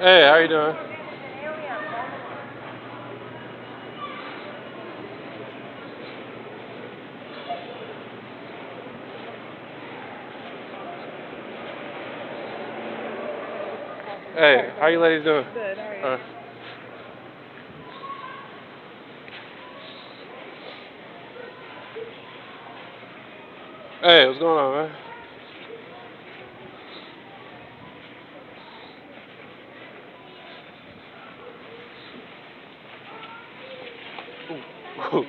Hey, how you doing? Hey, how you ladies doing? Good, how are you? Hey, what's going on, man? Ooh.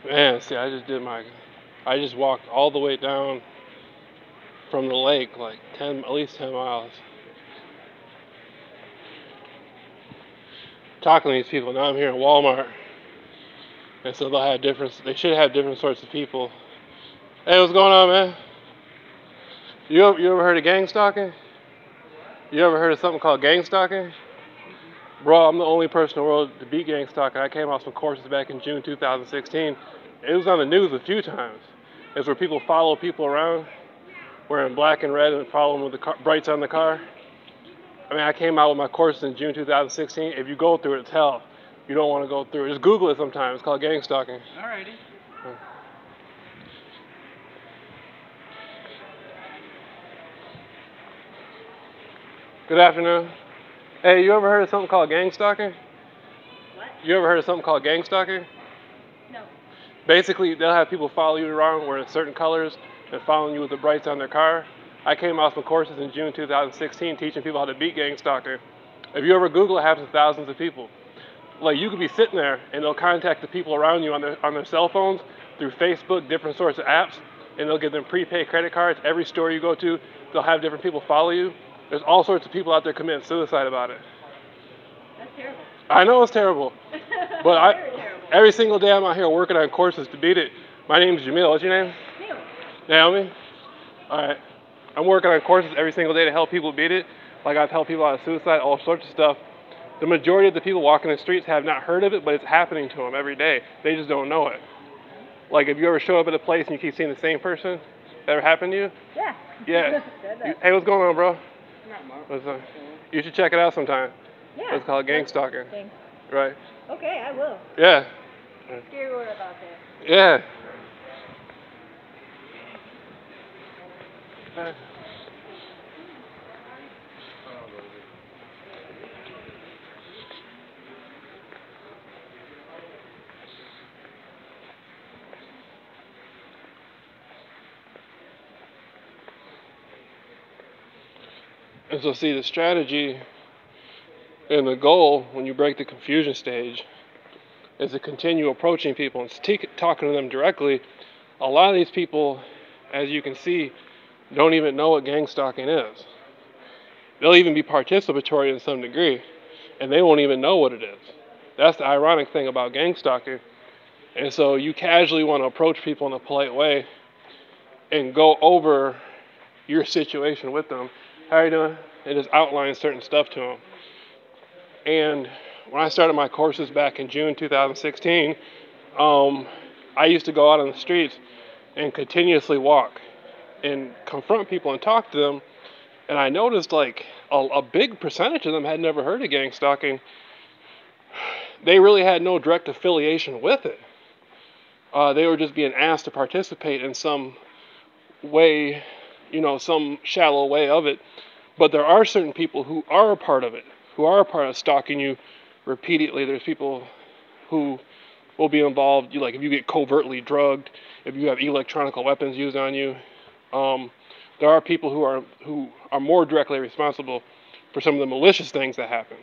Man, see, I just walked all the way down from the lake, like at least 10 miles. Talking to these people. Now I'm here in Walmart, and so they should have different sorts of people. Hey, what's going on, man? You ever heard of gang stalking? You ever heard of something called gang stalking? Bro, I'm the only person in the world to beat gang stalking. I came off some courses back in June 2016. It was on the news a few times. It's where people follow people around wearing black and red and follow them with the brights on the car. I mean, I came out with my courses in June 2016. If you go through it, it's hell. You don't want to go through it. Just Google it sometime. It's called gang stalking. Alrighty. Good afternoon. Hey, you ever heard of something called gang stalking? What? You ever heard of something called gang stalking? No. Basically, they'll have people follow you around wearing certain colors and following you with the brights on their car. I came off some courses in June 2016 teaching people how to beat gang stalking. If you ever Google it, it happens to thousands of people. Like, you could be sitting there and they'll contact the people around you on their cell phones through Facebook, different sorts of apps, and they'll give them prepaid credit cards. Every store you go to, they'll have different people follow you. There's all sorts of people out there committing suicide about it. That's terrible. I know it's terrible, but Very terrible. every single day I'm out here working on courses to beat it. My name's Jamil. What's your name? Neil. Naomi? All right. I'm working on courses every single day to help people beat it. Like, I've helped people out of suicide, all sorts of stuff. The majority of the people walking the streets have not heard of it, but it's happening to them every day. They just don't know it. Like, if you ever show up at a place and you keep seeing the same person, that ever happened to you? Yeah. Yeah. Hey, what's going on, bro? Not more. What's you should check it out sometime. Yeah. It's called gang stalking. Thanks. Right. Okay, I will. Yeah. Scary word about that. Yeah. And so, see, the strategy and the goal when you break the confusion stage is to continue approaching people and talking to them directly. A lot of these people, as you can see, don't even know what gang stalking is. They'll even be participatory in some degree, and they won't even know what it is. That's the ironic thing about gang stalking. And so you casually want to approach people in a polite way and go over your situation with them. How are you doing? And just outline certain stuff to them. And when I started my courses back in June 2016, I used to go out on the streets and continuously walk and confront people and talk to them. And I noticed like a big percentage of them had never heard of gang stalking. They really had no direct affiliation with it. They were just being asked to participate in some way, some shallow way of it. But there are certain people who are a part of it, who are a part of stalking you repeatedly. There's people who will be involved, like if you get covertly drugged, if you have electronic weapons used on you. There are people who are more directly responsible for some of the malicious things that happen.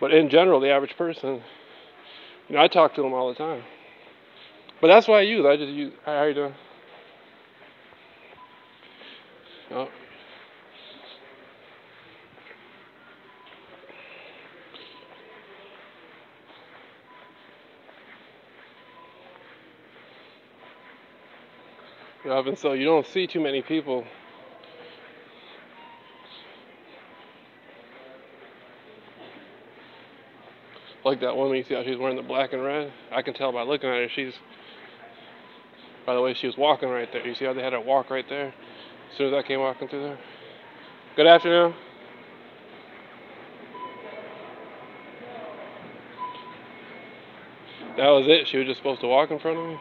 But in general, the average person, I talk to them all the time. But that's why I just use, how are you doing? Oh. And so you don't see too many people. Like that woman, you see how she's wearing the black and red? I can tell by looking at her, by the way she was walking right there. You see how they had her walk right there? As soon as I came walking through there. Good afternoon. That was it? She was just supposed to walk in front of me?